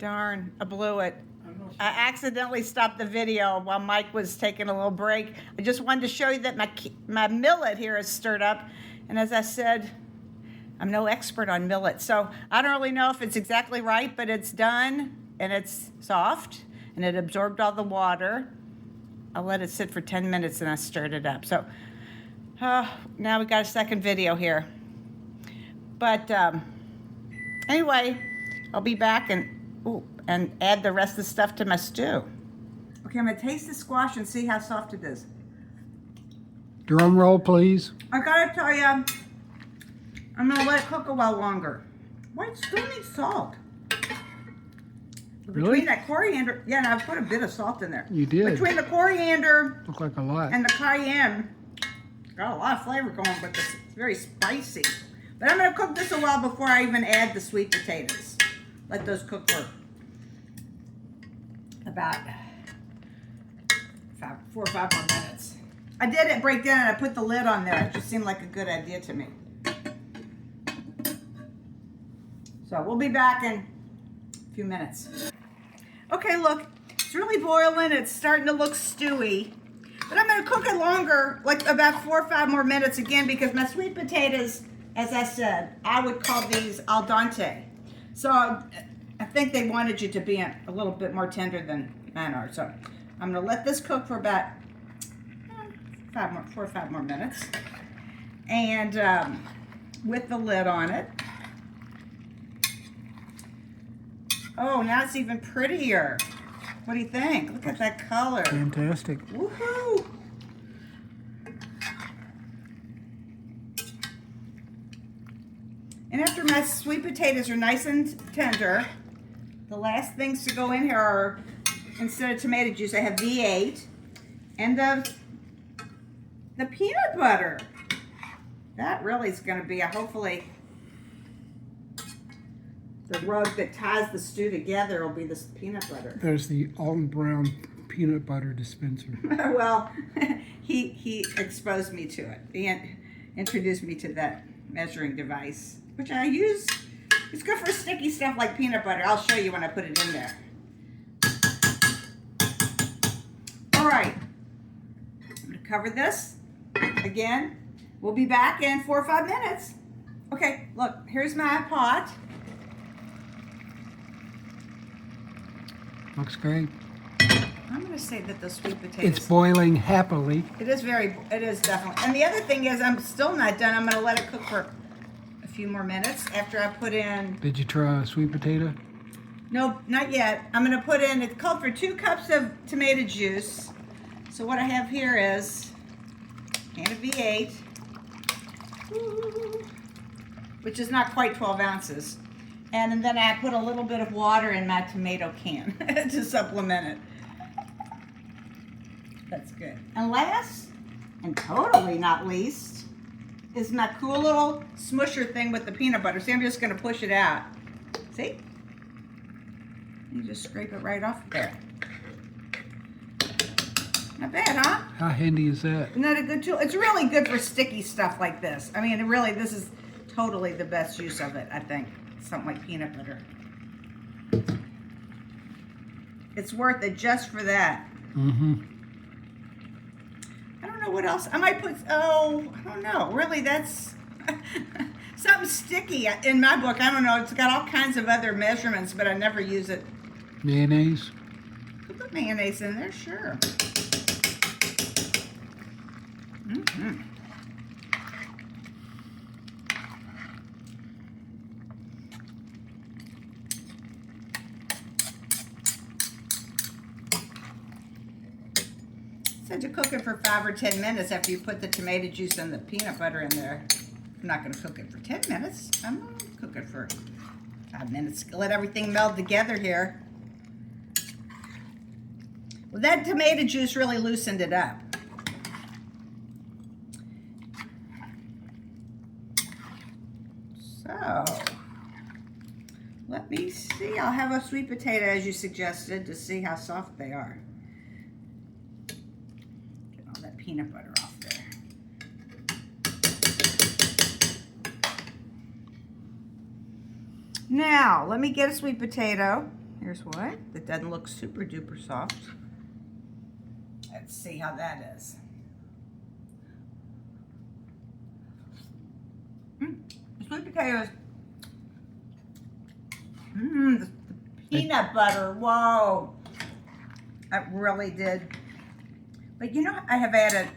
Darn, I blew it. I accidentally stopped the video while Mike was taking a little break. I just wanted to show you that my millet here is stirred up. And as I said, I'm no expert on millet, so I don't really know if it's exactly right, but it's done and it's soft and it absorbed all the water. I let it sit for 10 minutes and I stirred it up. So now we got a second video here. But anyway, I'll be back and add the rest of the stuff to my stew. Okay, I'm gonna taste the squash and see how soft it is. Drum roll, please. I gotta tell you, I'm gonna let it cook a while longer. Why, it still needs salt. Really? Between that coriander, yeah, and I put a bit of salt in there. You did. Between the coriander Look like a lot. and the cayenne, got a lot of flavor going, but it's very spicy. But I'm gonna cook this a while before I even add the sweet potatoes. Let those cook for about 4 or 5 more minutes. I did it break down and I put the lid on there. It just seemed like a good idea to me. So we'll be back in a few minutes. Okay, look, it's really boiling. It's starting to look stewy. But I'm gonna cook it longer, like about 4 or 5 more minutes again, because my sweet potatoes, as I said, I would call these al dente. So I think they wanted you to be a little bit more tender than mine are. So I'm gonna let this cook for about 4 or 5 more minutes. And with the lid on it. Oh, now it's even prettier. What do you think? Look at that color. Fantastic. Woohoo! And after my sweet potatoes are nice and tender, the last things to go in here are, instead of tomato juice, I have V8 and the peanut butter. That really is going to be hopefully the rug that ties the stew together will be this peanut butter. There's the Alton Brown peanut butter dispenser. Well, he exposed me to it. He introduced me to that measuring device, which I use. It's good for sticky stuff like peanut butter. I'll show you when I put it in there. All right, I'm gonna cover this again. We'll be back in 4 or 5 minutes. Okay, look, here's my pot. Looks great. I'm gonna say that the sweet potatoes. It's boiling happily. It is definitely. And the other thing is, I'm still not done. I'm gonna let it cook for a few more minutes after I put in. Did you try a sweet potato? No, not yet. I'm gonna put in, it called for 2 cups of tomato juice. So what I have here is a can of V8, which is not quite 12 ounces. And then I put a little bit of water in my tomato can to supplement it. That's good. And last, and totally not least, is my cool little smusher thing with the peanut butter. See, I'm just gonna push it out. See? You just scrape it right off there. Not bad, huh? How handy is that? Isn't that a good tool? It's really good for sticky stuff like this. I mean, really, this is totally the best use of it, I think. Something like peanut butter. It's worth it just for that. Mm-hmm. I don't know what else. I might put, I don't know. Really, that's something sticky in my book. I don't know. It's got all kinds of other measurements, but I never use it. Mayonnaise. Could put mayonnaise in there, sure. Mm-hmm. Said to cook it for 5 or 10 minutes after you put the tomato juice and the peanut butter in there. I'm not going to cook it for 10 minutes. I'm going to cook it for 5 minutes. Let everything meld together here. Well, that tomato juice really loosened it up. So, let me see. I'll have a sweet potato as you suggested to see how soft they are. Get all that peanut butter off there. Now, let me get a sweet potato. Here's what. That doesn't look super duper soft. Let's see how that is. The sweet potatoes. The peanut butter. Whoa. That really did. But you know, I have added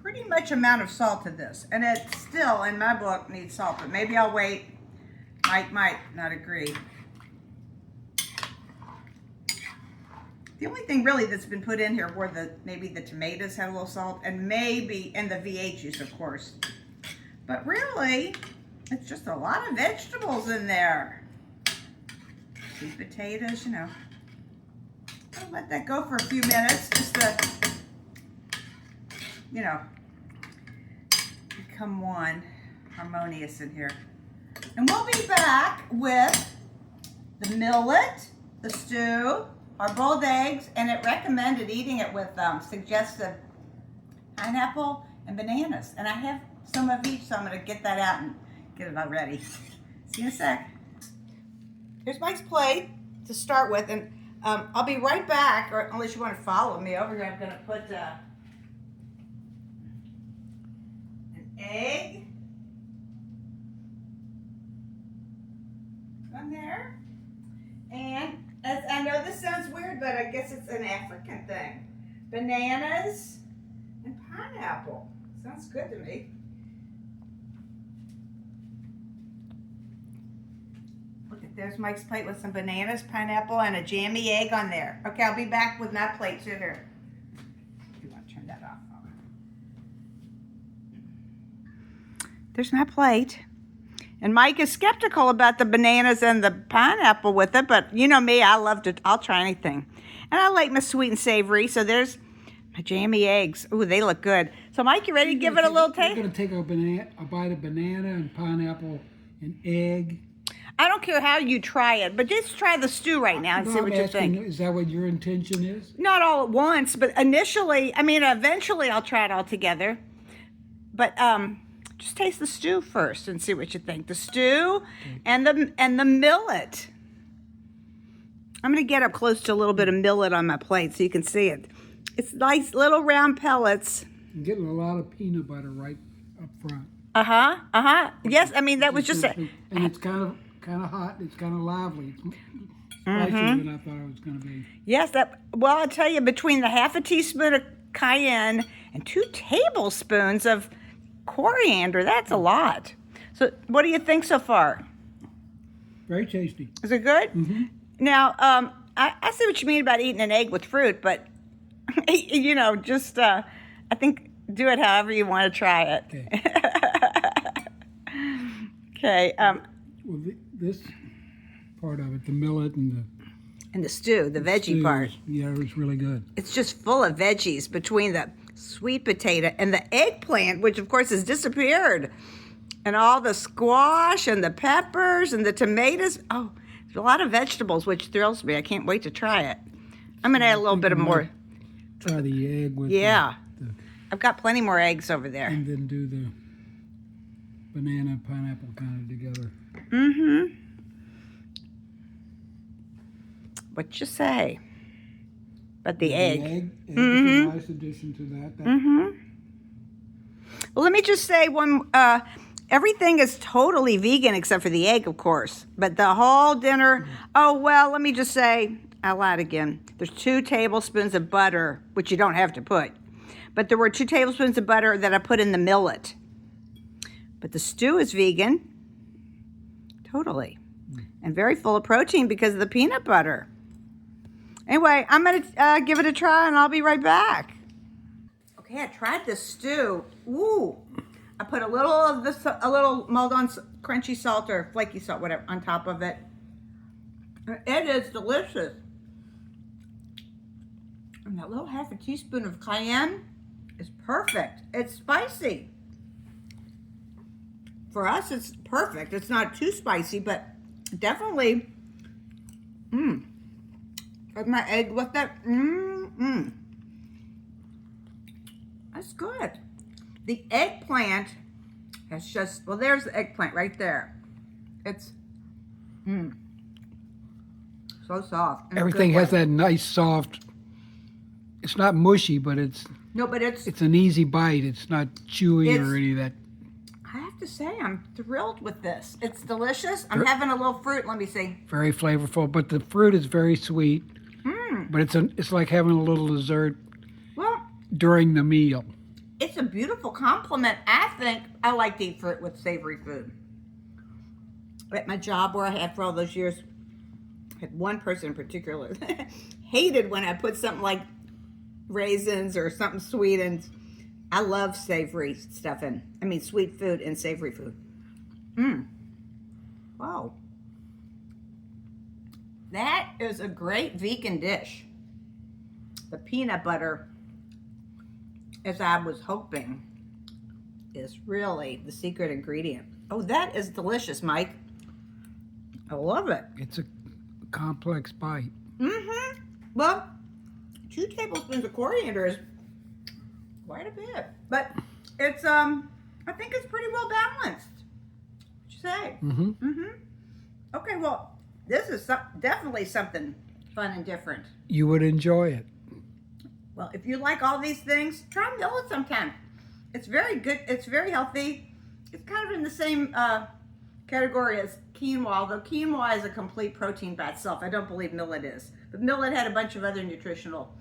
pretty much amount of salt to this. And it still, in my book, needs salt. But maybe I'll wait. Mike might not agree. The only thing really that's been put in here were maybe the tomatoes had a little salt, and the V8 juice, of course. But really, it's just a lot of vegetables in there. Sweet potatoes, you know. I'll let that go for a few minutes just to, you know, become one, harmonious in here. And we'll be back with the millet, the stew, our boiled eggs, and it recommended eating it with suggested pineapple and bananas. And I have some of each, so I'm going to get that out and get it all ready. See you in a sec. Here's Mike's plate to start with, and I'll be right back, or unless you want to follow me over here. I'm going to put an egg on there, and as I know this sounds weird, but I guess it's an African thing. Bananas and pineapple. Sounds good to me. Look at, there's Mike's plate with some bananas, pineapple, and a jammy egg on there. Okay, I'll be back with my plate too here. You want to turn that off? There's my plate. And Mike is skeptical about the bananas and the pineapple with it, but you know me, I'll try anything. And I like my sweet and savory, so there's my jammy eggs. Ooh, they look good. So Mike, you ready to give it a little taste? You're going to take a bite of banana and pineapple and egg. I don't care how you try it, but just try the stew right now and see what you think. Is that what your intention is? Not all at once, but eventually I'll try it all together. But just taste the stew first and see what you think. The stew and the millet. I'm going to get up close to a little bit of millet on my plate so you can see it. It's nice little round pellets. I'm getting a lot of peanut butter right up front. Yes, that was just and it's kind of hot. It's kind of lively. It's spicier than I thought it was going to be. Yes, well, I'll tell you, between the half a teaspoon of cayenne and 2 tablespoons of coriander, that's a lot. So what do you think so far? Very tasty. Is it good? Mm-hmm. Now, I see what you mean about eating an egg with fruit, but just I think do it however you want to try it. Okay. Okay. Well, this part of it, the millet and the stew, the veggie stew, part. Yeah, it was really good. It's just full of veggies between the sweet potato and the eggplant, which of course has disappeared, and all the squash and the peppers and the tomatoes. Oh, there's a lot of vegetables, which thrills me. I can't wait to try it. I'm going to add a little bit of more. Try the egg with I've got plenty more eggs over there. And then do the banana and pineapple kind of together. Mm-hmm. What you say? But the egg. Egg is a nice addition to that. Well, let me just say everything is totally vegan except for the egg, of course. But the whole dinner, let me just say, I lied again. There's 2 tablespoons of butter, which you don't have to put. But there were 2 tablespoons of butter that I put in the millet. But the stew is vegan. Totally. And very full of protein because of the peanut butter. Anyway, I'm going to give it a try, and I'll be right back. Okay, I tried this stew. Ooh. I put a little Maldon crunchy salt or flaky salt, whatever, on top of it. It is delicious. And that little half a teaspoon of cayenne is perfect. It's spicy. For us, it's perfect. It's not too spicy, but definitely, with my egg with it, that's good. The eggplant has just, there's the eggplant right there. It's, So soft. in a Everything good has way. that nice soft. It's not mushy, but it's No, but it's an easy bite. It's not chewy It's- or any of that. I have to say, I'm thrilled with this. It's delicious. I'm Ver- having a little fruit. Let me see. Very flavorful, but the fruit is very sweet. But it's like having a little dessert Well, during the meal. it's a beautiful compliment. I think I like to eat fruit with savory food. At my job where I had for all those years, I had one person in particular hated when I put something like raisins or something sweet in. I love savory stuff sweet food and savory food. Wow. That is a great vegan dish. The peanut butter, as I was hoping, is really the secret ingredient. Oh, that is delicious, Mike. I love it. It's a complex bite. Well, 2 tablespoons of coriander is quite a bit, but it's I think it's pretty well balanced. What'd you say? Okay, well, this is definitely something fun and different. You would enjoy it. Well, if you like all these things, try millet sometime. It's very good. It's very healthy. It's kind of in the same category as quinoa, although quinoa is a complete protein by itself. I don't believe millet is. But millet had a bunch of other nutritional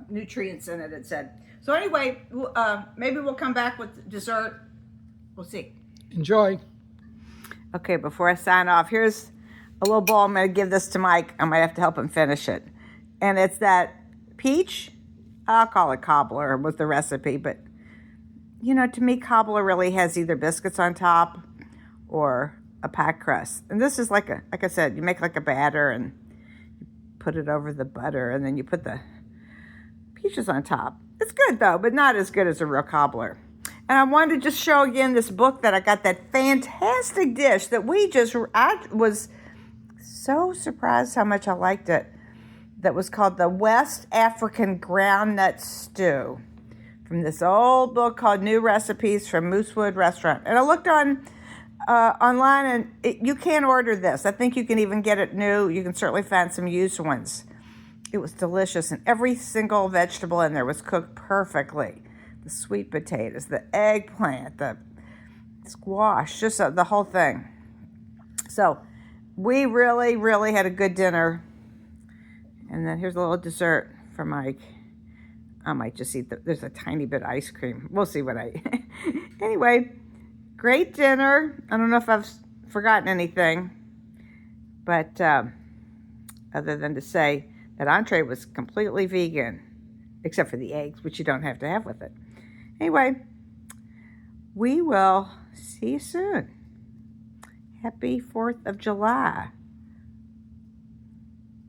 nutrients in it, it said. So anyway, maybe we'll come back with dessert. We'll see. Enjoy. Okay, before I sign off, here's a little bowl. I'm going to give this to Mike. I might have to help him finish it. And it's that peach, I'll call it cobbler, was the recipe. But, you know, to me, cobbler really has either biscuits on top or a pie crust. And this is like I said, you make like a batter and you put it over the butter. And then you put the peaches on top. It's good, though, but not as good as a real cobbler. And I wanted to just show again this book that I got, that fantastic dish that I was so surprised how much I liked it, that was called the West African Groundnut Stew, from this old book called New Recipes from Moosewood Restaurant. And I looked online, and you can order this. I think you can even get it new. You can certainly find some used ones. It was delicious, and every single vegetable in there was cooked perfectly. The sweet potatoes, the eggplant, the squash, just the whole thing. So we really, really had a good dinner. And then here's a little dessert for Mike. I might just eat there's a tiny bit of ice cream. We'll see what I eat. Anyway, great dinner. I don't know if I've forgotten anything. But other than to say that entree was completely vegan, except for the eggs, which you don't have to have with it. Anyway, we will see you soon. Happy 4th of July.